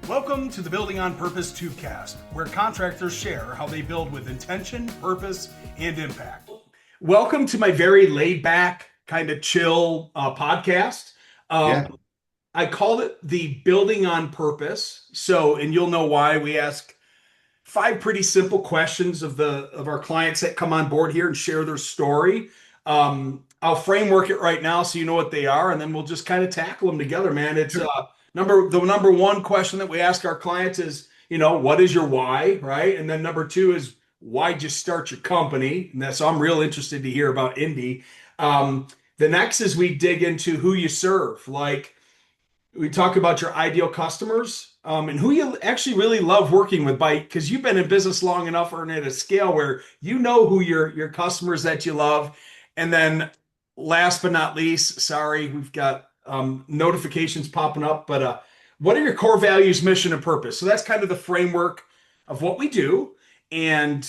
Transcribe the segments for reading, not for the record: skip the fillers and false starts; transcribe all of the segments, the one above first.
Welcome to the Building on Purpose TubeCast, where contractors share how they build with intention, purpose, and impact. Welcome to my very laid back, kind of chill podcast. Yeah. I called it the Building on Purpose. So, and you'll know why we ask five pretty simple questions of our clients that come on board here and share their story. I'll framework it right now so you know what they are, and then we'll just kind of tackle them together, man. It's Sure. the number one question that we ask our clients is, what is your why, right? And then number two is why'd you start your company? And that's so I'm real interested to hear about Indy. The next is we dig into who you serve, like we talk about your ideal customers, and who you actually really love working with by because you've been in business long enough or at a scale where you know who your customers that you love. And then last but not least, sorry, we've got notifications popping up, but what are your core values, mission, and purpose? So that's kind of the framework of what we do. And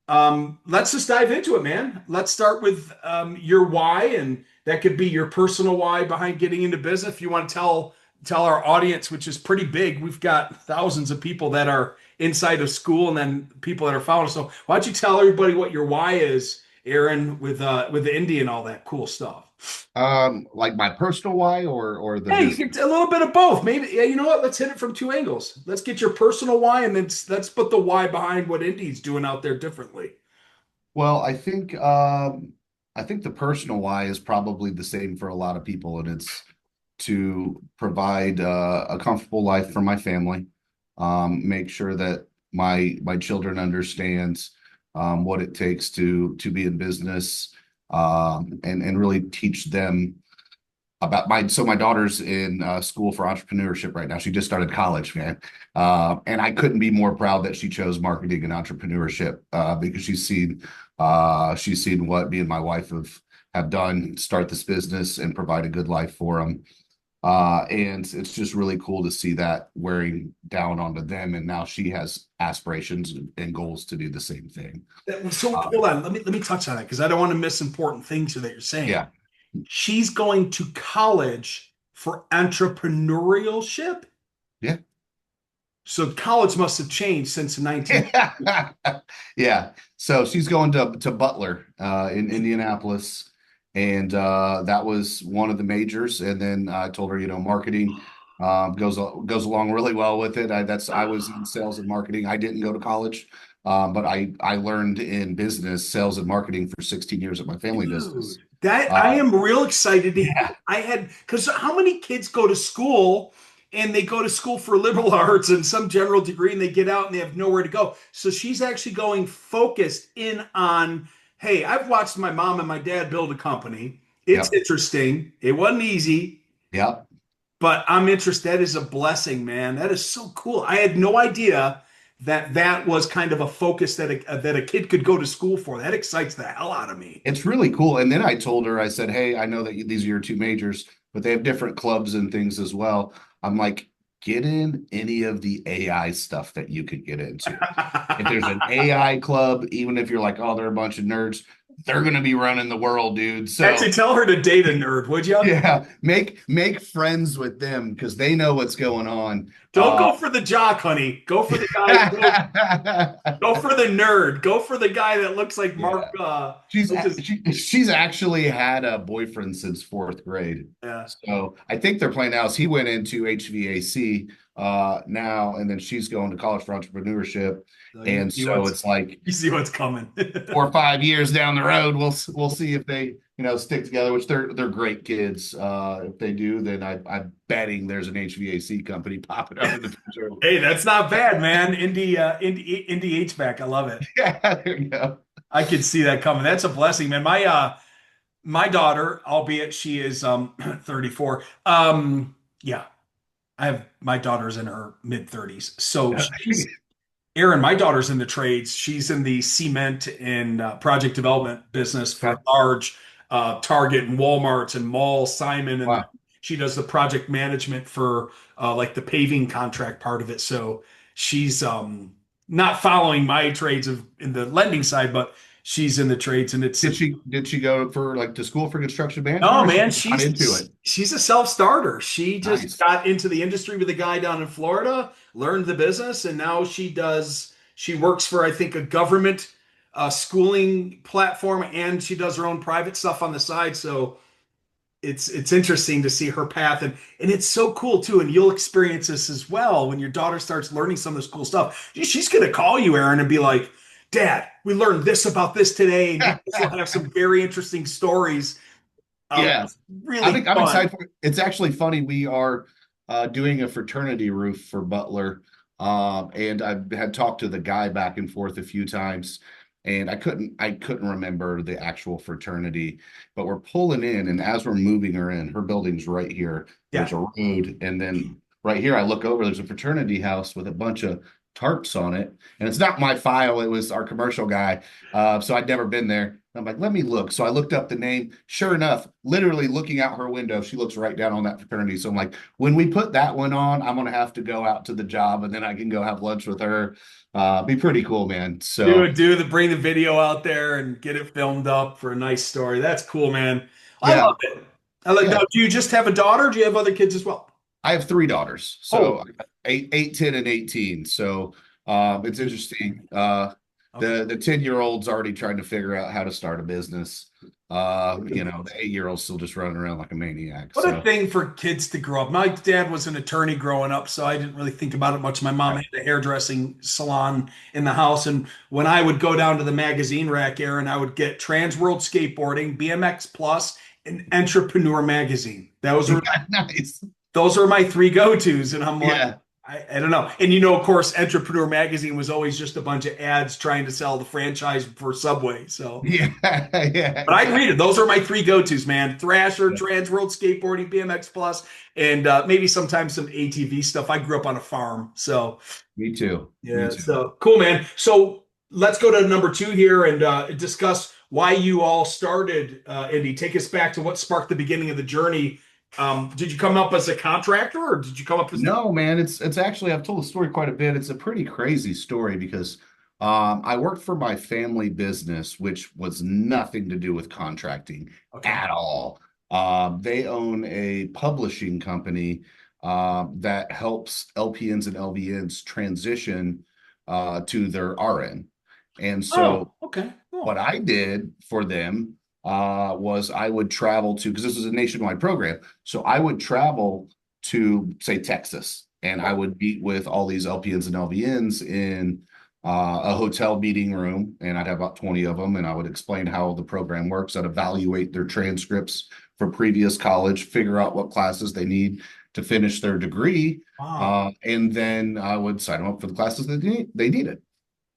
let's just dive into it, man. Let's start with your why, and that could be your personal why behind getting into business. If you want to tell our audience, which is pretty big. We've got thousands of people that are inside of school and then people that are following. So why don't you tell everybody what your why is, Aaron, with the Indy and all that cool stuff? Like my personal why or the Hey, you business. get a little bit of both. Maybe, yeah, you know what? Let's hit it from two angles. Let's get your personal why, and then let's put the why behind what Indy's doing out there differently. Well, I think the personal why is probably the same for a lot of people, and it's to provide a comfortable life for my family, make sure that my children understands what it takes to be in business, and really teach them about my daughter's in school for entrepreneurship right now. She just started college, man. And I couldn't be more proud that she chose marketing and entrepreneurship because she's seen what me and my wife have done, start this business and provide a good life for them. And it's just really cool to see that wearing down onto them. And now she has aspirations and goals to do the same thing. So Uh, hold on, let me touch on that because I don't want to miss important things here that you're saying. yeah. She's going to college for entrepreneurship. Yeah. So college must have changed since the 19. Yeah. So she's going to Butler in Indianapolis. And that was one of the majors. And then I told her, marketing goes along really well with it. I was in sales and marketing. I didn't go to college, but I learned in business, sales and marketing for 16 years at my family Dude, business. that I Uh, am real excited to hear. yeah. I had because how many kids go to school and they go to school for liberal arts and some general degree and they get out and they have nowhere to go. So she's actually going focused in on, hey, I've watched my mom and my dad build a company. It's Yep. interesting. It wasn't easy, Yep. but I'm interested. That is a blessing, man. That is so cool. I had no idea that was kind of a focus that a kid could go to school for. That excites the hell out of me. It's really cool. And then I told her, I said, hey, I know that these are your two majors, but they have different clubs and things as well. I'm like, get in any of the AI stuff that you could get into. If there's an AI club, even if you're like, oh, they're a bunch of nerds, they're going to be running the world, dude. So Actually, tell her to date a nerd, would you? yeah, make friends with them because they know what's going on. Don't go for the jock, honey. Go for the guy. Go for the nerd. Go for the guy that looks like Mark. Yeah. She's What's his- she's actually had a boyfriend since fourth grade. yeah. So I think their plan now is he went into HVAC now, and then she's going to college for entrepreneurship. So And so it's like you see what's coming. 4 or 5 years down the road, we'll see if they stick together. Which they're great kids. If they do, then I'm betting there's an HVAC company popping up in the future. Hey, that's not bad, man. Indie HVAC. I love it. Yeah, there you go. I could see that coming. That's a blessing, man. My daughter, albeit she is 34. Yeah, I have my daughter's in her mid 30s. So she's Aaron, my daughter's in the trades. She's in the cement and project development business for Okay. large Target and Walmarts and Mall Simon, and Wow. she does the project management for like the paving contract part of it. So she's not following my trades in the lending side, but she's in the trades, and it's Did she go for like to school for construction management no, or she man, just got into it? she's a self-starter. She just Nice. got into the industry with a guy down in Florida, learned the business, and now she works for, I think, a government schooling platform, and she does her own private stuff on the side. So it's interesting to see her path, and it's so cool too. And you'll experience this as well when your daughter starts learning some of this cool stuff. She's gonna call you, Aaron, and be like, Dad, we learned this about this today, and you guys will have some very interesting stories. Yeah. It's really I'm fun. excited for it. It's actually funny. We are doing a fraternity roof for Butler. And I had talked to the guy back and forth a few times, and I couldn't remember the actual fraternity, but we're pulling in, and as we're moving her in, her building's right here. Yeah. There's a road, and then right here I look over, there's a fraternity house with a bunch of tarps on it. And it's not my file, it was our commercial guy. So I'd never been there. I'm like, let me look. So I looked up the name. Sure enough, literally looking out her window, she looks right down on that fraternity. So I'm like, when we put that one on, I'm gonna have to go out to the job and then I can go have lunch with her. Be pretty cool, man. So Bring the video out there and get it filmed up for a nice story. That's cool, man. I yeah, love it. I like yeah. that. Do you just have a daughter? Or do you have other kids as well? I have three daughters. Oh, So 10, and 18. So it's interesting. okay. The 10-year-old's already trying to figure out how to start a business. The 8-year-old's still just running around like a maniac. What a So thing for kids to grow up. My dad was an attorney growing up, so I didn't really think about it much. My mom yeah. had a hairdressing salon in the house, and when I would go down to the magazine rack, Aaron, I would get Trans World Skateboarding, BMX Plus, and Entrepreneur Magazine. Nice. Those are my three go-tos, and I'm like, Yeah. I don't know. And of course, Entrepreneur Magazine was always just a bunch of ads trying to sell the franchise for Subway. So, Yeah. Yeah. but I'd read Exactly. it. Those are my three go-tos, man. Thrasher, Yeah. Trans World Skateboarding, BMX Plus, and maybe sometimes some ATV stuff. I grew up on a farm, so Me too. Me yeah. too. So cool, man. So let's go to number two here and discuss why you all started Indy. Take us back to what sparked the beginning of the journey. Did you come up as a contractor, or did you come up as No, man, it's actually I've told the story quite a bit. It's a pretty crazy story because I worked for my family business, which was nothing to do with contracting okay? at all. They own a publishing company that helps LPNs and LVNs transition to their RN. And Oh, so okay. what Cool. I did for them was I would travel to, because this was a nationwide program. So I would travel to, say, Texas, and I would meet with all these LPNs and LVNs in a hotel meeting room, and I'd have about 20 of them, and I would explain how the program works. I'd evaluate their transcripts for previous college, figure out what classes they need to finish their degree, Wow. and then I would sign them up for the classes that they needed.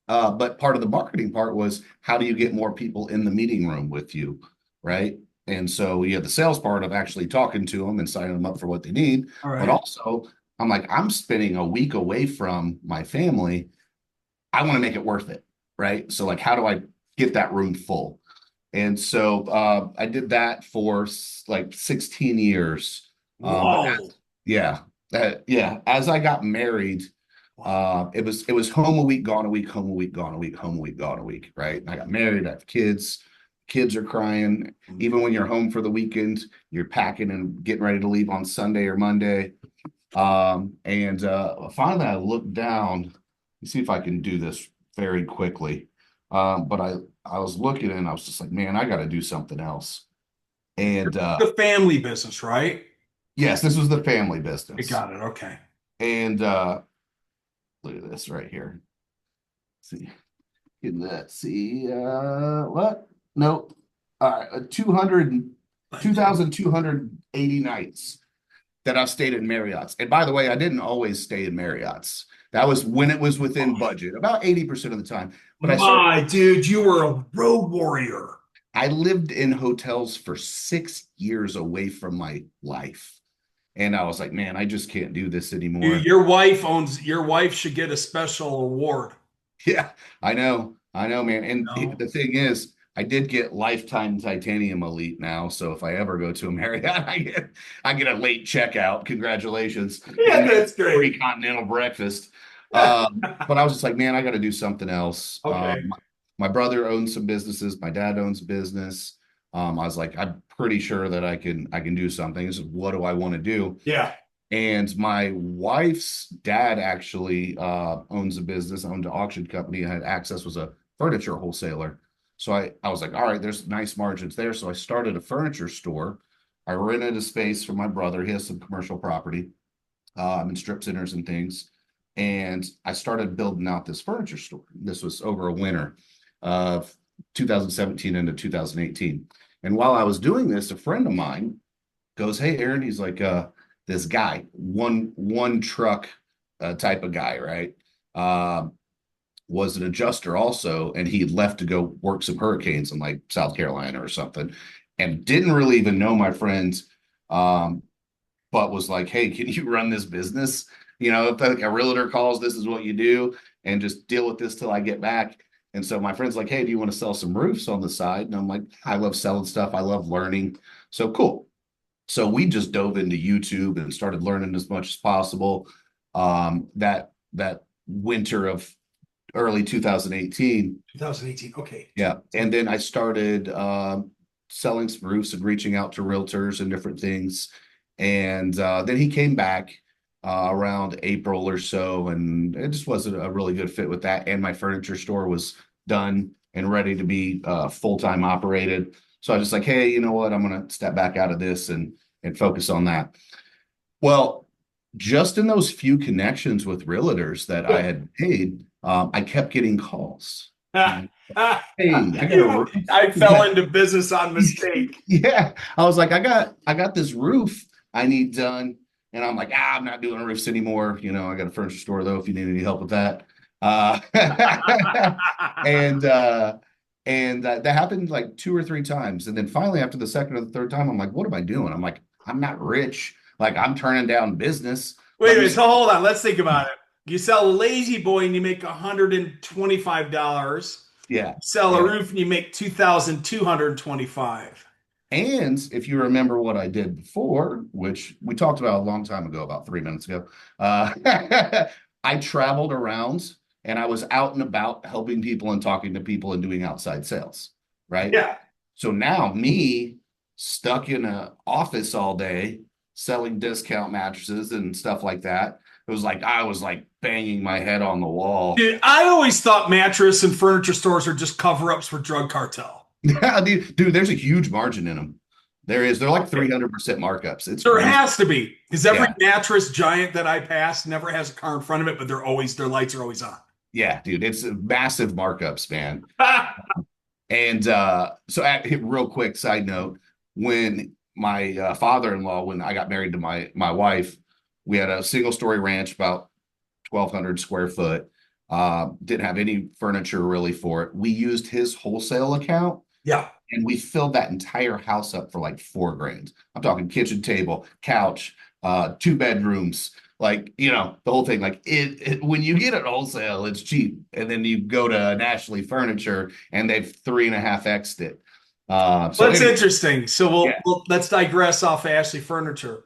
But part of the marketing part was how do you get more people in the meeting room with you, right? And so you have the sales part of actually talking to them and signing them up for what they need. All But right. also, I'm like, I'm spending a week away from my family. I want to make it worth it, right? So, like, how do I get that room full? And so I did that for like 16 years. But Whoa. yeah, yeah, as I got married, Wow. it was home a week, gone a week, home a week, gone a week, home a week, gone a week, right? And I got married, I have kids. Kids are crying. Even when you're home for the weekend, you're packing and getting ready to leave on Sunday or Monday. And finally I looked down. Let me see if I can do this very quickly. But I was looking and I was just like, man, I got to do something else. And The family business, right? yes, this was the family I business. got it. Okay. And look at this right here. See, let's see. What? Nope. All right, 2,280 nights that I've stayed in Marriott's. And by the way, I didn't always stay in Marriott's. That was when it was within budget, about 80% of the time. But My dude, you were a road warrior. I lived in hotels for 6 years away from my life. And I was like, man, I just can't do this anymore. Your wife should get a special award. Yeah, I know, man. And No. the thing is, I did get lifetime titanium elite now. So if I ever go to a Marriott, I get a late checkout. Congratulations. Yeah, And then that's great. free continental breakfast. But I was just like, man, I got to do something else. Okay. My brother owns some businesses. My dad owns a business. I was like, I'm pretty sure that I can do something. This is what do I want to do? Yeah. And my wife's dad actually owns a business, owned an auction company, and had access, was a furniture wholesaler. So I was like, all right, there's nice margins there. So I started a furniture store. I rented a space for my brother. He has some commercial property in strip centers and things. And I started building out this furniture store. This was over a winter of 2017 into 2018. And while I was doing this, a friend of mine goes, "Hey, Aaron," he's like, this guy, one truck type of guy, right? Uh, was an adjuster also, and he left to go work some hurricanes in like South Carolina or something, and didn't really even know my friends, um, but was like, "Hey, can you run this business? You know, if a realtor calls, this is what you do, and just deal with this till I get back." And so my friend's like, "Hey, do you want to sell some roofs on the side?" And I'm like, "I love selling stuff. I love learning." So cool. So we just dove into YouTube and started learning as much as possible. That winter of early 2018. 2018. Okay. Yeah. And then I started selling some roofs and reaching out to realtors and different things. And then he came back around April or so, and it just wasn't a really good fit with that. And my furniture store was done and ready to be full-time operated. So I was just like, hey, you know what? I'm going to step back out of this and focus on that. Well, just in those few connections with realtors that I had made, I kept getting calls. Ah, ah, Hey, I got a you, roof. I fell into business on mistake. Yeah. I was like, I got this roof I need done. And I'm like, I'm not doing roofs anymore. I got a furniture store though, if you need any help with that. Uh and that happened like two or three times. And then finally, after the second or the third time, I'm like, what am I doing? I'm like, I'm not rich. Like I'm turning down business. Wait Let a me minute, so hold on. Let's think about it. You sell a lazy boy and you make $125. yeah. Sell a Yeah. roof and you make 2,225. And if you remember what I did before, which we talked about a long time ago, about 3 minutes ago, I traveled around and I was out and about helping people and talking to people and doing outside sales, right? Yeah. So now me stuck in an office all day selling discount mattresses and stuff like that. It was like I was like banging my head on the wall. Dude, I always thought mattress and furniture stores are just cover-ups for drug cartel. Yeah, dude, there's a huge margin in them. There is. They're like Okay. 300% markups. It's There crazy. has to be, because every Yeah. mattress giant that I pass never has a car in front of it, but their lights are always on. Yeah, dude, it's massive markups, man. And real quick side note, when my father-in-law, when I got married to my wife, we had a single story ranch about 1,200 square foot. Didn't have any furniture really for it. We used his wholesale account Yeah. and we filled that entire house up for like 4 grand. I'm talking kitchen table, couch, 2 bedrooms, like the whole thing. Like when you get it wholesale, it's cheap, and then you go to Nationally Furniture and they've 3.5x'd it. So Well, that's anyway, interesting. So we'll, yeah. we'll let's digress off Ashley Furniture.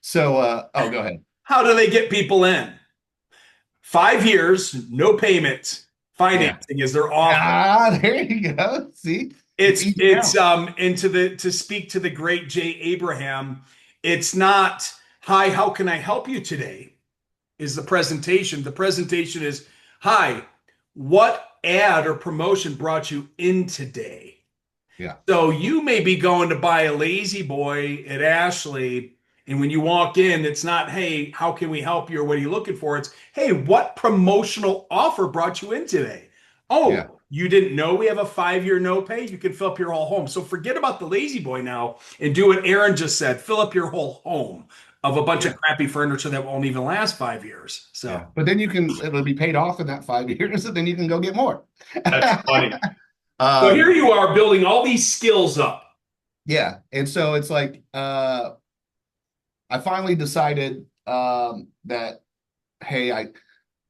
So go ahead. How do they get people in? 5 years, no payment. Yeah. Financing is their offer. There you go. See, it's It's easy it's now. and to speak to the great Jay Abraham, it's not, hi, how can I help you today? Is the presentation. The presentation is, hi, what ad or promotion brought you in today? Yeah. So you may be going to buy a lazy boy at Ashley, and when you walk in, it's not, hey, how can we help you or what are you looking for? It's, hey, what promotional offer brought you in today? Yeah. Oh, you didn't know we have a 5 year no pay? You can fill up your whole home. So forget about the lazy boy now and do what Aaron just said. Fill up your whole home of a bunch Yeah. of crappy furniture that won't even last 5 years. Yeah. So But then it'll be paid off in that 5 years, and then you can go get more. that's funny. So here Um, you are building all these skills up. yeah. And so it's like I finally decided that hey, I'm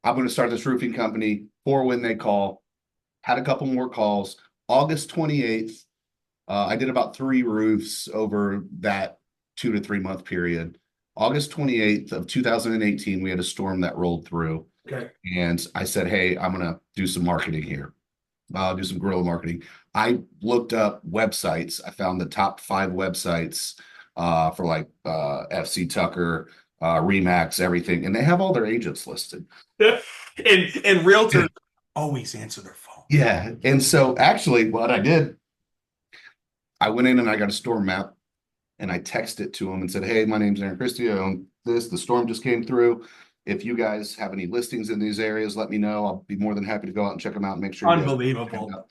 going to start this roofing company for when they call. Had a couple more calls. August 28th, I did about 3 roofs over that 2 to 3 month period. August 28th of 2018, we had a storm that rolled through. Okay. And I said, hey, I'm going to do some marketing here. do some guerrilla marketing. I looked up websites. I found the top 5 websites for like FC Tucker, Remax, everything, and they have all their agents listed. And realtors always answer their phone. Yeah. And so actually what I did, I went in and I got a storm map and I texted it to them and said, "Hey, my name's Aaron Christy. I own this. The storm just came through. If you guys have any listings in these areas, let me know. I'll be more than happy to go out and check them out and make sure you guys check Unbelievable. out."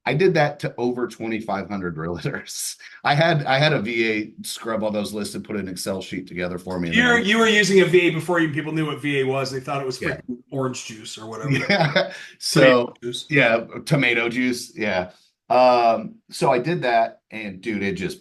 I did that to over 2,500 realtors. I had a VA scrub all those lists and put an Excel sheet together for me, and then You were using a VA before even people knew what VA was. They thought it was yeah, freaking orange juice or whatever. yeah. Tomato So juice. yeah, tomato juice. Yeah. So I did that, and dude, it just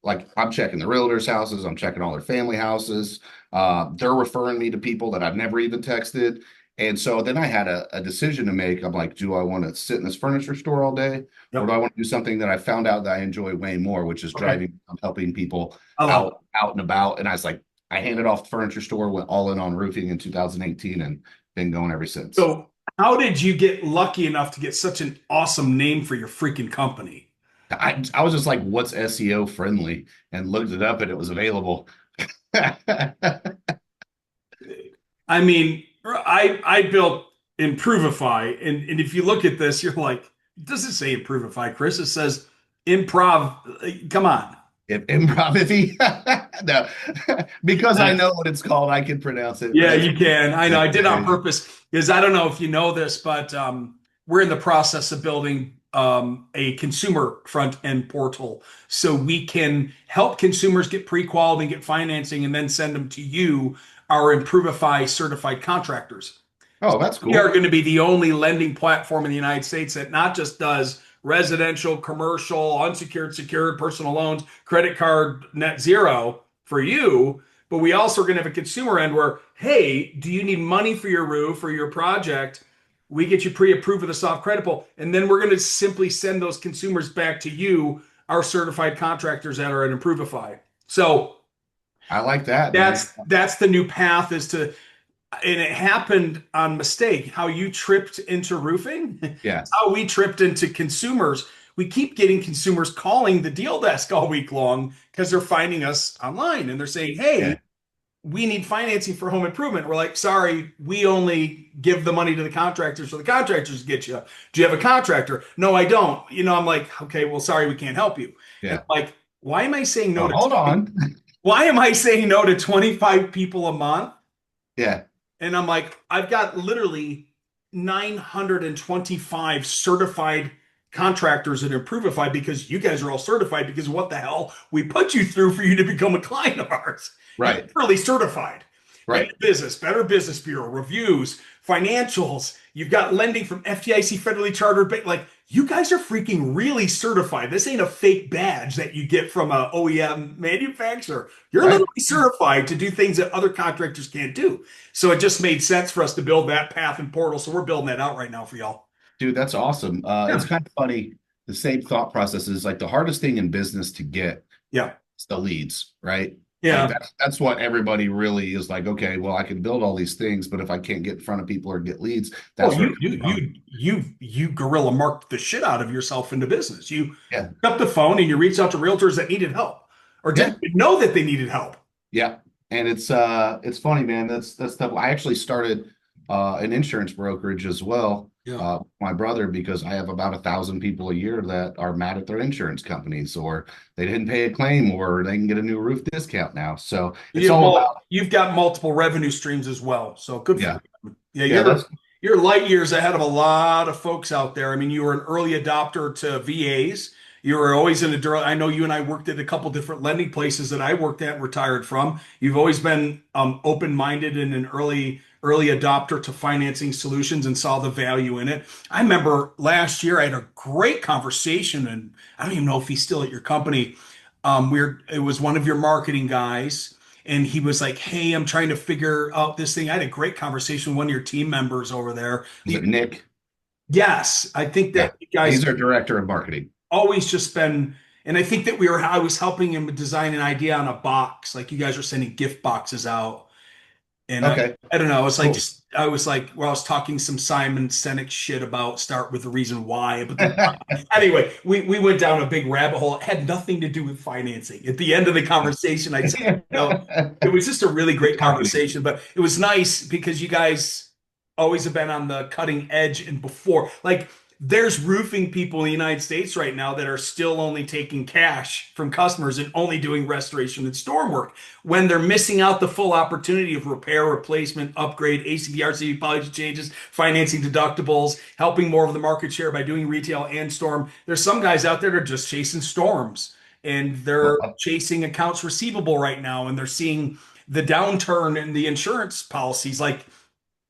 like I'm checking the realtors' houses, I'm checking all their family houses. They're referring me to people that I've never even texted. And so then I had a decision to make. I'm like, do I want to sit in this furniture store all day? Or do Yep. I want to do something that I found out that I enjoy way more, which is Okay. driving, helping people I love it. out and about. And I was like, I handed off the furniture store, went all in on roofing in 2018 and been going ever since. So, how did you get lucky enough to get such an awesome name for your freaking company? I was just like, what's SEO friendly? And looked it up and it was available. I mean, I built Improvifi, and if you look at this, you're like, it doesn't say Improvifi, Chris. It says improv. Come on. If Improvifi, no, because I Uh, know what it's called, I can pronounce it. Yeah, you can. I know. I did on Yeah. purpose because I don't know if you know this, but we're in the process of building a consumer front end portal so we can help consumers get pre-qualified and get financing and then send them to you, our Improvifi certified contractors. Oh, that's We are cool. going to be the only lending platform in the United States that not just does residential, commercial, unsecured, secured, personal loans, credit card, net zero for you, but we also are going to have a consumer end where, hey, do you need money for your roof or your project? We get you pre-approved with a soft credit pull, and then we're going to simply send those consumers back to you, our certified contractors that are at Improvifi. So I like that, man. that's the new path is to, and it happened on mistake. How you tripped into roofing, Yeah, it's how we tripped into consumers. We keep getting consumers calling the deal desk all week long because they're finding us online and they're saying, yeah. "Hey, we need financing for home improvement." We're like, "Sorry, we only give the money to the contractors for the contractors to get you. Do you have a contractor?" "No, I don't." I'm like, "Okay, well, sorry, we can't help you." And Yeah. I'm like, why am I saying no Now, to hold 20? on. Why am I saying no to 25 people a month? Yeah, And I'm like, I've got literally 925 certified contractors at Improvifi because you guys are all certified because what the hell we put you through for you to become a client of ours. You're right, literally certified. right. Better Business Bureau, reviews, financials. You've got lending from FDIC federally chartered bank. Like you guys are freaking really certified. This ain't a fake badge that you get from a OEM manufacturer. You're Right. literally certified to do things that other contractors can't do. So it just made sense for us to build that path and portal. So we're building that out right now for y'all. Dude, that's awesome. It's Yeah. kind of funny. The same thought process is like the hardest thing in business to get Yeah. is the leads, right? Like Yeah. that's what everybody really is like, okay, well, I can build all these things, but if I can't get in front of people or get leads, Oh, that's where it comes from. you gorilla marked the shit out of yourself into business. You Yeah. picked up the phone and you reached out to realtors that needed help or Yeah. didn't even know that they needed help. Yeah. And it's funny, man. That's stuff. I actually started an insurance brokerage as well. Yeah. My brother, because I have about 1,000 people a year that are mad at their insurance companies, or they didn't pay a claim, or they can get a new roof discount now. So it's all about, You've got multiple revenue streams as well. So good for yeah, you. Yeah, yeah, that's you're light years ahead of a lot of folks out there. I mean, you were an early adopter to VAs. You were always in a, I know you and I worked at a couple different lending places that I worked at and retired from. You've always been open-minded and an early adopter to financing solutions and saw the value in it. I remember last year I had a great conversation, and I don't even know if he's still at your company. It was one of your marketing guys, and he was like, "Hey, I'm trying to figure out this thing." I had a great conversation with one of your team members over there. is it Nick? Yes, I think Yeah, that you guys he's our director of marketing. always just been, and I think that I was helping him design an idea on a box, like you guys are sending gift boxes out. And Okay, I don't know. It's like cool. just I was like, well, I was talking some Simon Sinek shit about start with the reason why, but then anyway, we went down a big rabbit hole. It had nothing to do with financing. At the end of the conversation, I said, it was just a really great Good company. conversation, but it was nice because you guys always have been on the cutting edge and before. Like there's roofing people in the United States right now that are still only taking cash from customers and only doing restoration and storm work when they're missing out the full opportunity of repair, replacement, upgrade, ACV, RCV policy changes, financing deductibles, helping more of the market share by doing retail and storm. There's some guys out there that are just chasing storms and they're Well, chasing accounts receivable right now and they're seeing the downturn in the insurance policies. Like,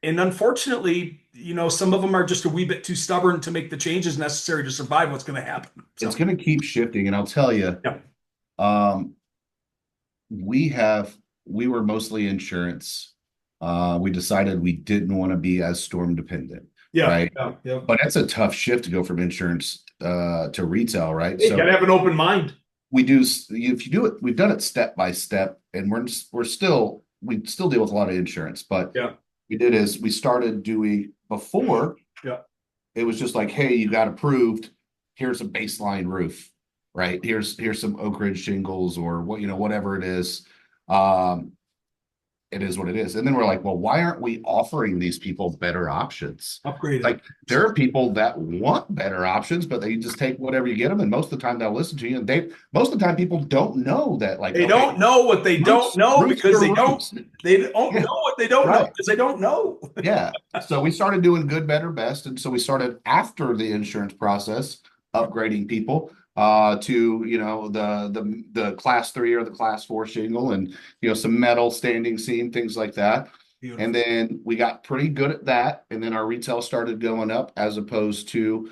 and unfortunately, some of them are just a wee bit too stubborn to make the changes necessary to survive what's going to happen. it's So, going to keep shifting, and I'll tell you, yeah, um, we have we were mostly insurance. We decided we didn't want to be as storm dependent, yeah, right? yeah, yeah. But it's a tough shift to go from insurance to retail, right? You got So to have an open mind. we do if you do it, we've done it step by step, and we still deal with a lot of insurance, but Yeah, we did is we started doing before yeah, it was just like, hey, you got approved. Here's a baseline roof, right? Here's some Oak Ridge shingles or what, whatever it is. Um, it is what it is. And then we're like, well, why aren't we offering these people better options? upgraded. Like there are people that want better options, but they just take whatever you get them. And most of the time they'll listen to you. And most of the time people don't know that, like, They okay, don't know what they don't know roofs because are they don't roofs. they don't Yeah, know what they don't know right. because they don't know. Yeah. So we started doing good, better, best. And so we started after the insurance process, upgrading people to, the class 3 or the class 4 shingle and, some metal standing seam, things like that. And Beautiful. then we got pretty good at that. And then our retail started going up as opposed to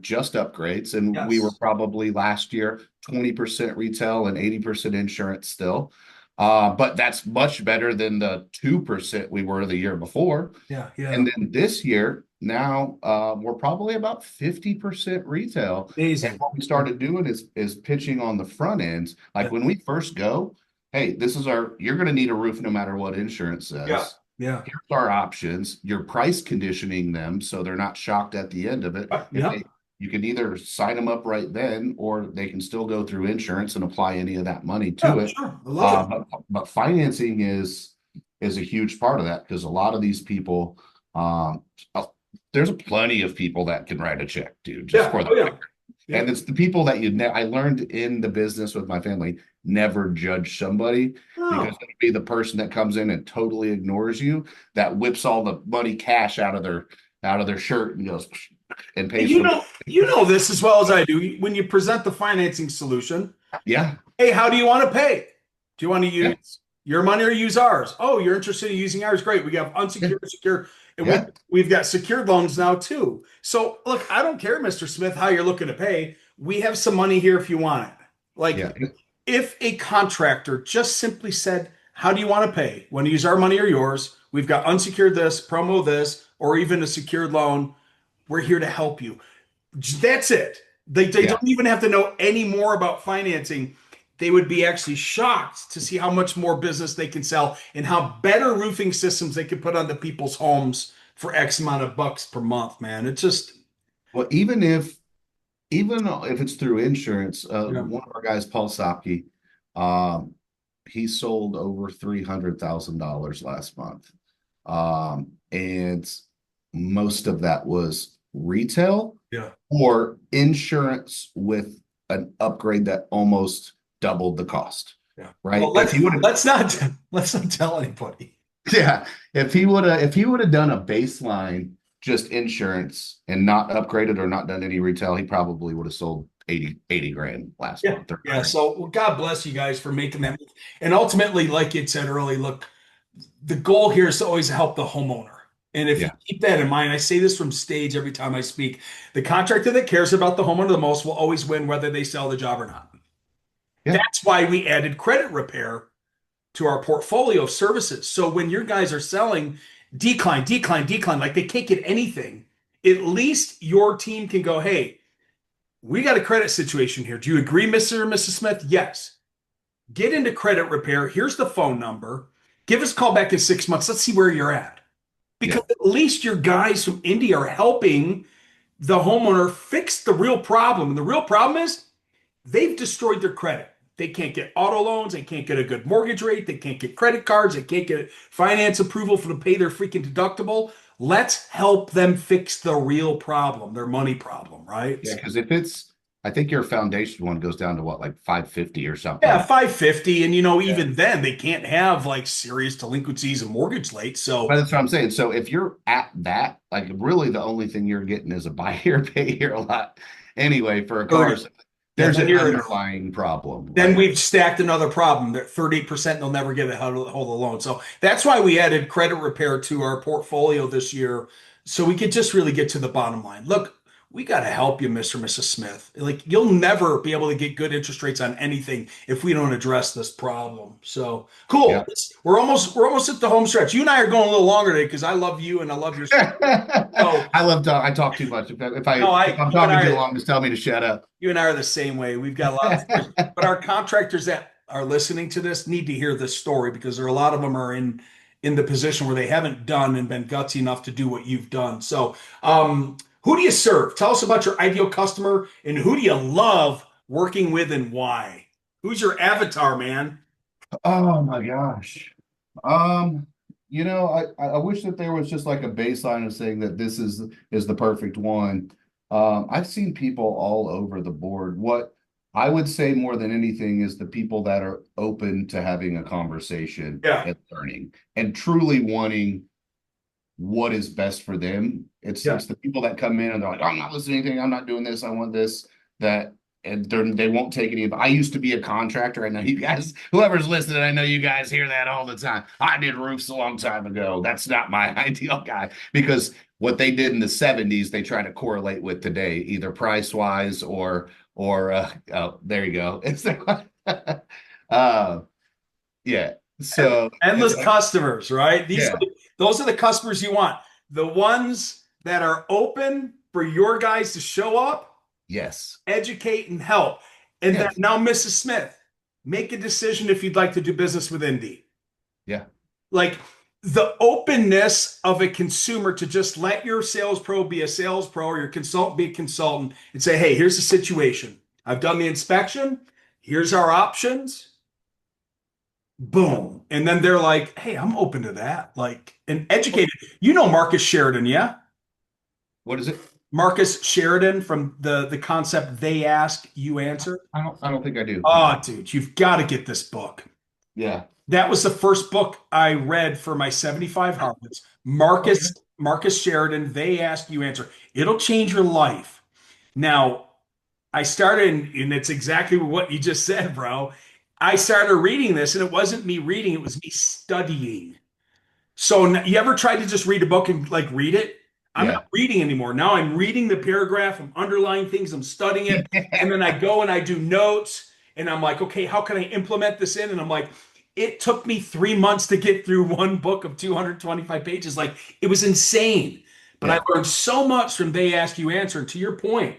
just upgrades. And we were Yes. probably last year 20% retail and 80% insurance still. But that's much better than the 2% we were the year before. Yeah, yeah. And then this year, now we're probably about 50% retail. And Amazing. what we started doing is pitching on the front ends. Yeah, Like when we first go, hey, you're going to need a roof no matter what insurance yeah, says. yeah. Here's our options. You're price conditioning them so they're not shocked at the end of it. Yeah. You can either sign them up right then, or they can still go through insurance and apply any of that money to Yeah, it. sure. I love it. But financing is a huge part of that because a lot of these people, um, there's plenty of people that can write a check, dude, just Yeah. for the Oh, yeah. Yeah. and it's the people that I learned in the business with my family, never judge somebody because Oh. it'll be the person that comes in and totally ignores you, that whips all the money cash out of their shirt and goes and And pays for. you know this as well as I do. When you present the financing solution, Yeah, hey, how do you want to pay? Do you want to yeah, use your money or use ours? Oh, you're interested in using ours? Great. We have yeah, unsecured, secure, and yeah, we've got secured loans now too. So look, I don't care, Mr. Smith, how you're looking to pay. We have some money here if you want it. Like yeah, if a contractor just simply said, how do you want to pay? Want to use our money or yours? We've got unsecured this, promo this, or even a secured loan. We're here to help you. That's it. They yeah. don't even have to know any more about financing. They would be actually shocked to see how much more business they can sell and how better roofing systems they can put onto people's homes for X amount of bucks per month, man. It's just, Well, even if it's through insurance, yeah, one of our guys, Paul Sopke, um, he sold over $300,000 last month. And most of that was retail yeah. or insurance with an upgrade that almost doubled the cost, Yeah. right? Well, If he would have, let's not tell anybody. yeah, if he would have done a baseline just insurance and not upgraded or not done any retail, he probably would have sold 80 grand last Yeah. month or Yeah. So well, God bless you guys for making that move. And ultimately, like you said earlier, look, the goal here is to always help the homeowner. And if you yeah, keep that in mind, I say this from stage every time I speak, the contractor that cares about the homeowner the most will always win whether they sell the job or not. yeah, That's why we added credit repair to our portfolio of services. So when your guys are selling decline, decline, decline, like they can't get anything, at least your team can go, hey, we got a credit situation here. Do you agree, Mr. or Mrs. Smith? Yes. Get into credit repair. Here's the phone number. Give us a call back in 6 months. Let's see where you're at. Yeah. Because at least your guys from Indy are helping the homeowner fix the real problem. And the real problem is they've destroyed their credit. They can't get auto loans. They can't get a good mortgage rate. They can't get credit cards. They can't get finance approval for to pay their freaking deductible. Let's help them fix the real problem, their money problem, right? Yeah, because if it's, I think your foundation one goes down to what, like 550 or Yeah, something. 550. And Yeah. even then they can't have like serious delinquencies and mortgage late. So But that's what I'm saying. So if you're at that, like really the only thing you're getting is a buy here, pay here a lot anyway for a car. 30. So Yeah, there's then an you're underlying problem, then right? we've stacked another problem. That 38% they'll never get a hold of the loan. So that's why we added credit repair to our portfolio this year, so we could just really get to the bottom line. Look, we got to help you, Mr. and Mrs. Smith. Like you'll never be able to get good interest rates on anything if we don't address this problem. So cool. Yeah. We're almost at the home stretch. You and I are going a little longer today because I love you and I love your story. So I talk too much. no, If I'm you and talking too I long, just tell me to shut up. You and I are the same way. We've got a lot of stories, but our contractors that are listening to this need to hear this story because there are a lot of them are in the position where they haven't done and been gutsy enough to do what you've done. So, who do you serve? Tell us about your ideal customer and who do you love working with and why? Who's your avatar, man? Oh my gosh. Um, I wish that there was just like a baseline of saying that this is the perfect one. I've seen people all over the board. What I would say more than anything is the people that are open to having a conversation Yeah, and learning and truly wanting what is best for them. yeah. It's the people that come in and they're like, I'm not listening to anything, I'm not doing this, I want this, that and they won't take any of it. I used to be a contractor. I know you guys, whoever's listening, I know you guys hear that all the time. I did roofs a long time ago. That's not my ideal guy because what they did in the 70s, they try to correlate with today, either price wise or oh, there you go. It's uh yeah. So it's Endless like, customers, right? yeah, Those are the customers you want. The ones that are open for your guys to show up, yes, educate, and help. And then yes, now, Mrs. Smith, make a decision if you'd like to do business with Indy. yeah. Like the openness of a consumer to just let your sales pro be a sales pro or your consultant be a consultant and say, hey, here's the situation. I've done the inspection. Here's our options. Boom. And then they're like, hey, I'm open to that. Like, and educated. You know Marcus Sheridan, yeah? What is it? Marcus Sheridan from the concept They Ask, You Answer. I don't think I do. Oh, dude, you've got to get this book. Yeah. That was the first book I read for my 75 Harlots. Okay. Marcus Sheridan, They Ask, You Answer. It'll change your life. Now, I started, and it's exactly what you just said, bro. I started reading this, and it wasn't me reading, it was me studying. So you ever tried to just read a book and like read it? I'm not Yeah. reading anymore. Now I'm reading the paragraph, I'm underlining things, I'm studying it, and then I go and I do notes, and I'm like, okay, how can I implement this in? And I'm like, it took me 3 months to get through one book of 225 pages. Like it was insane. But I Yeah. learned so much from They Ask You Answer. And to your point,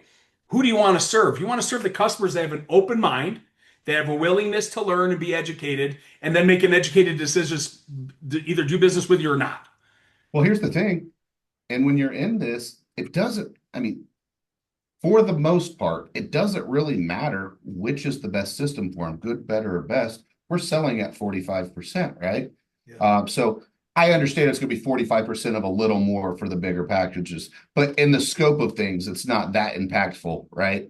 who do you want to serve? You want to serve the customers that have an open mind, that have a willingness to learn and be educated, and then make an educated decision to either do business with you or not. Well, here's the thing. And when you're in this, it doesn't, I mean, for the most part, it doesn't really matter which is the best system for them, good, better, or best. We're selling at 45%, right? Yeah. So I understand it's going to be 45% of a little more for the bigger packages, but in the scope of things, it's not that impactful, right?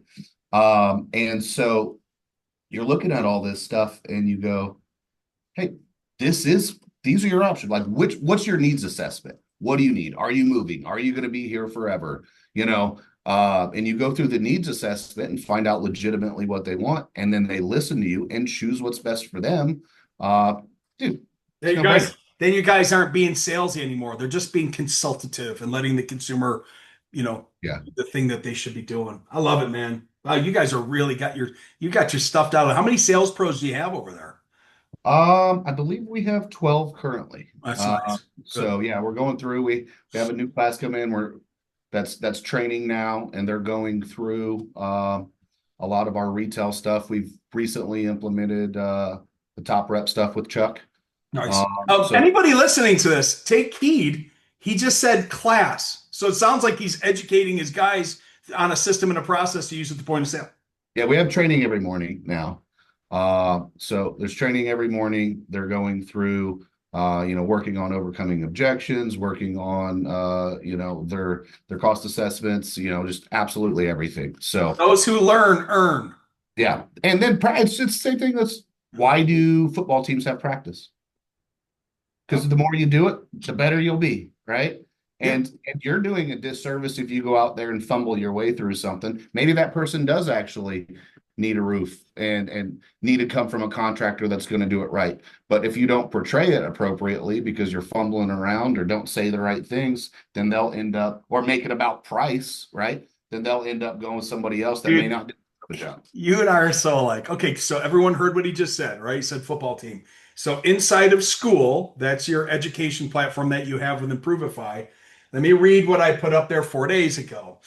And so you're looking at all this stuff and you go, hey, these are your options. Like what's your needs assessment? What do you need? Are you moving? Are you going to be here forever? And you go through the needs assessment and find out legitimately what they want, and then they listen to you and choose what's best for them. Uh, Dude, Then it's you no brainer. guys, then you guys aren't being salesy anymore. They're just being consultative and letting the consumer, you know, Yeah. do the thing that they should be doing. I love it, man. Wow, you guys are really got your stuff out. How many sales pros do you have over there? I believe we have 12 currently. That's nice. Good. So yeah, we're going through. We have a new class come in. That's training now, and they're going through a lot of our retail stuff. We've recently implemented the top rep stuff with Chuck. Nice. So Anybody listening to this, take heed. He just said class. So it sounds like he's educating his guys on a system and a process to use at the point of sale. yeah, we have training every morning now. So there's training every morning. They're going through, working on overcoming objections, working on, their cost assessments, just absolutely everything. So Those who learn, earn. yeah, and then it's the same thing. That's why do football teams have practice? Because the more you do it, the better you'll be, right? Yeah. And you're doing a disservice if you go out there and fumble your way through something. Maybe that person does actually need a roof and need to come from a contractor that's going to do it right. But if you don't portray it appropriately because you're fumbling around or don't say the right things, then they'll end up or make it about price, right? Then they'll end up going with somebody else that may Dude, not do the job. you and I are so alike. Okay, so everyone heard what he just said, right? He said football team. So inside of school, that's your education platform that you have with Improvifi. Let me read what I put up there 4 days ago.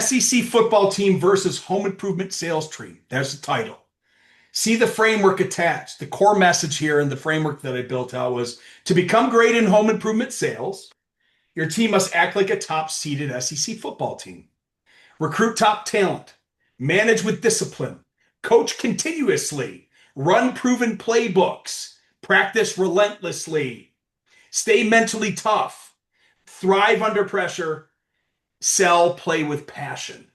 SEC football team versus home improvement sales tree. There's the title. See the framework attached. The core message here in the framework that I built out was to become great in home improvement sales, your team must act like a top seeded SEC football team. Recruit top talent, manage with discipline, coach continuously, run proven playbooks, practice relentlessly, stay mentally tough, thrive under pressure, sell, play with passion.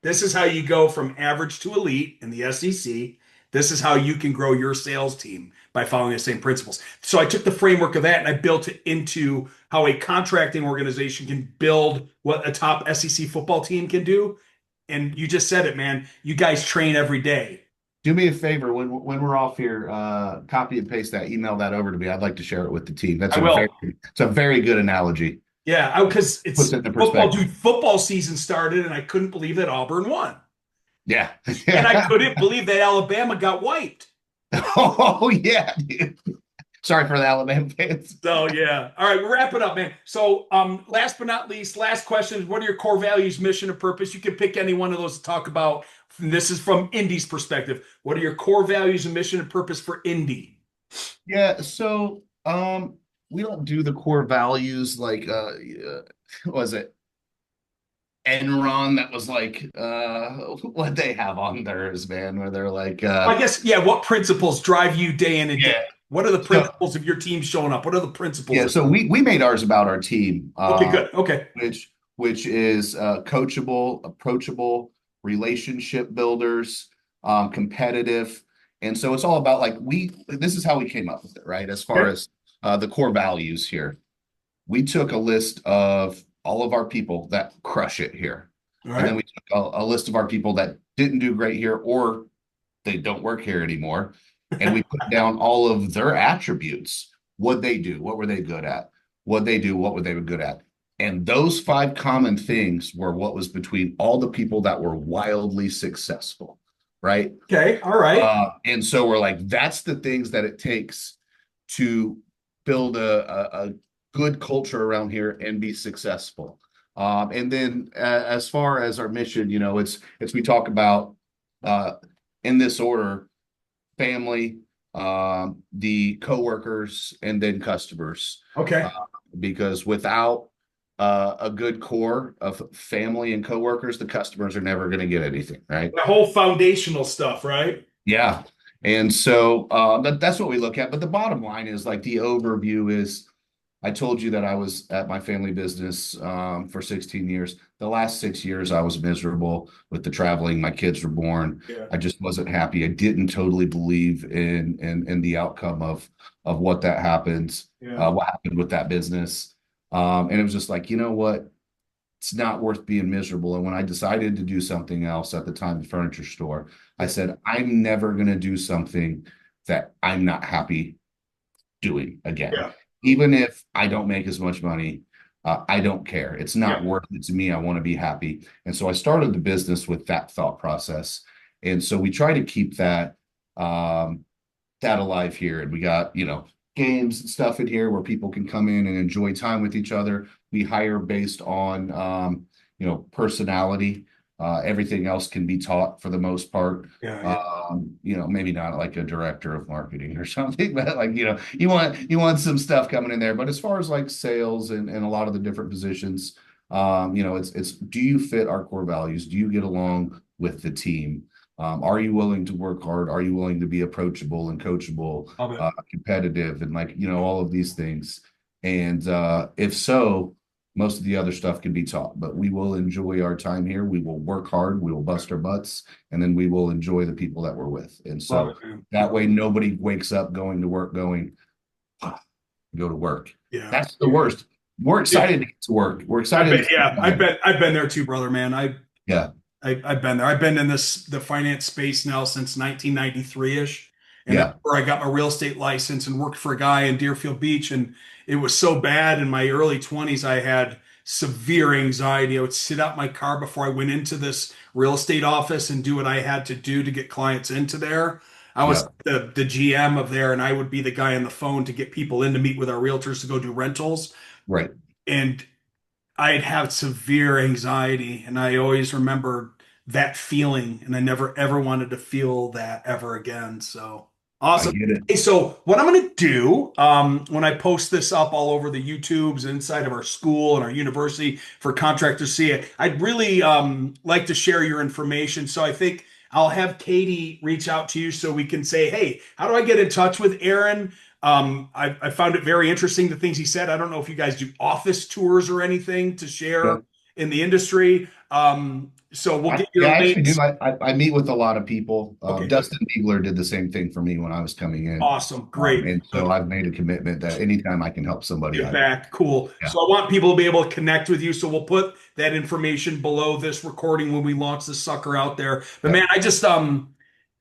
This is how you go from average to elite in the SEC. This is how you can grow your sales team by following the same principles. So I took the framework of that and I built it into how a contracting organization can build what a top SEC football team can do. And you just said it, man. You guys train every day. Do me a favor when we're off here, copy and paste that, email that over to me. I'd like to share it with the team. I will. It's a very good analogy. Yeah, because Puts it it's into football, perspective. dude. Football season started, and I couldn't believe that Auburn won. Yeah. And I couldn't believe that Alabama got wiped. Oh yeah, dude. Sorry for the Alabama fans. So yeah. All right, we'll wrap it up, man. So last but not least, last question is what are your core values, mission, and purpose? You can pick any one of those to talk about. And this is from Indy's perspective. What are your core values and mission and purpose for Indy? Yeah, so we don't do the core values like what was it Enron that was like what they have on theirs, man, where they're like I guess, yeah, what principles drive you day in and day? yeah. What are the So principles of your team showing up? What are the principles yeah, of so we made ours about our team, Okay, good. Okay. which is coachable, approachable, relationship builders, competitive, and so it's all about like we. This is how we came up with it, right? As far Okay. as the core values here, we took a list of all of our people that crush it here, All and then right. we took a list of our people that didn't do great here or they don't work here anymore. And we put down all of their attributes, what they do, what were they good at, what they do, what were they good at. And those five common things were what was between all the people that were wildly successful, right? Okay. All right. And so we're like, that's the things that it takes to build a good culture around here and be successful. And then as far as our mission, it's we talk about uh, in this order family, the coworkers, and then customers. Uh, Okay. because without a good core of family and coworkers, the customers are never going to get anything, right? The whole foundational stuff, right? Yeah. And so that's what we look at. But the bottom line is like the overview is I told you that I was at my family business for 16 years. The last 6 years, I was miserable with the traveling. My kids were born. Yeah. I just wasn't happy. I didn't totally believe in the outcome of Yeah. what happened with that business. And it was just like, you know what? It's not worth being miserable. And when I decided to do something else at the time, the furniture store, I Yeah. said, I'm never going to do something that I'm not happy doing again. Yeah. Even if I don't make as much money, I don't care. It's Yeah. not worth it to me. I want to be happy. And so I started the business with that thought process. And so we try to keep that alive here. And we got, games and stuff in here where people can come in and enjoy time with each other. We hire based on, personality. Everything else can be taught for the most part. Yeah, yeah. Maybe not like a director of marketing or something, but like, you want some stuff coming in there. But as far as like sales and a lot of the different positions, it's do you fit our core values? Do you get along with the team? Are you willing to work hard? Are you willing to be approachable and coachable, Love it. competitive, and like, all of these things? And if so, most of the other stuff can be taught, but we will enjoy our time here. We will work hard. We will bust our butts, and then we will enjoy the people that we're with. And Love so it, man. that way, nobody wakes up going to work, going, "Ah, go to work." Yeah. That's the worst. We're excited to get to work. We're I excited bet, to see yeah, time. I've been there too, brother, man. Yeah, I've been there. I've been in the finance space now since 1993-ish. And that's yeah, where I got my real estate license and worked for a guy in Deerfield Beach. And it was so bad in my early 20s, I had severe anxiety. I would sit out my car before I went into this real estate office and do what I had to do to get clients into there. I was yeah, the GM of there, and I would be the guy on the phone to get people in to meet with our realtors to go do rentals. right. And I'd have severe anxiety, and I always remember that feeling, and I never ever wanted to feel that ever again. So I awesome. get it. Hey, so what I'm going to do when I post this up all over the YouTubes inside of our school and our university for contractors to see it, I'd really like to share your information. So I think I'll have Katie reach out to you so we can say, hey, how do I get in touch with Aaron? I found it very interesting, the things he said. I don't know if you guys do office tours or anything to Yeah. share in the industry. So we'll get Yeah, your I actually do. links. I meet with a lot of people. Okay, good. Dustin Diegler did the same thing for me when I was coming in. Awesome. Great. And so Good. I've made a commitment that anytime I can help somebody, Give I will. back. Cool. Yeah. So I want people to be able to connect with you. So we'll put that information below this recording when we launch this sucker out there. But Yeah. man,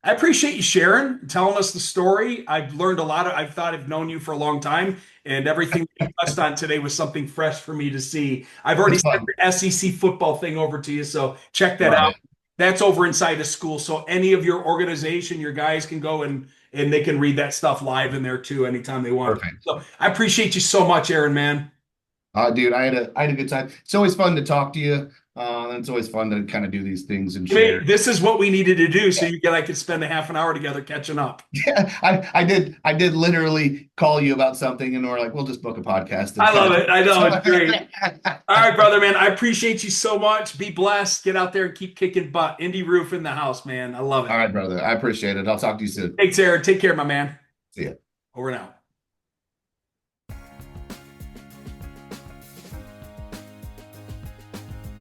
I appreciate you sharing, telling us the story. I've learned a lot. I've thought I've known you for a long time, and everything we touched on today was something fresh for me to see. I've already It's sent fun. the SEC football thing over to you, so check that Love out. it. That's over inside the school, so any of your organization, your guys can go and they can read that stuff live in there too anytime they want. Perfect. So I appreciate you so much, Aaron, man. Dude, I had a good time. It's always fun to talk to you. And it's always fun to kind of do these things and share. Mate, this is what we needed to do, so you and I could spend a half an hour together catching up. Yeah, I did literally call you about something, and we're like, we'll just book a podcast and I kind love of. it. I know it's great. So, All right, brother, man. I appreciate you so much. Be blessed. Get out there and keep kicking butt. Indy Roof in the house, man. I love it. all right, brother. I appreciate it. I'll talk to you soon. Thanks, Aaron. Take care, my man. See ya. Over now.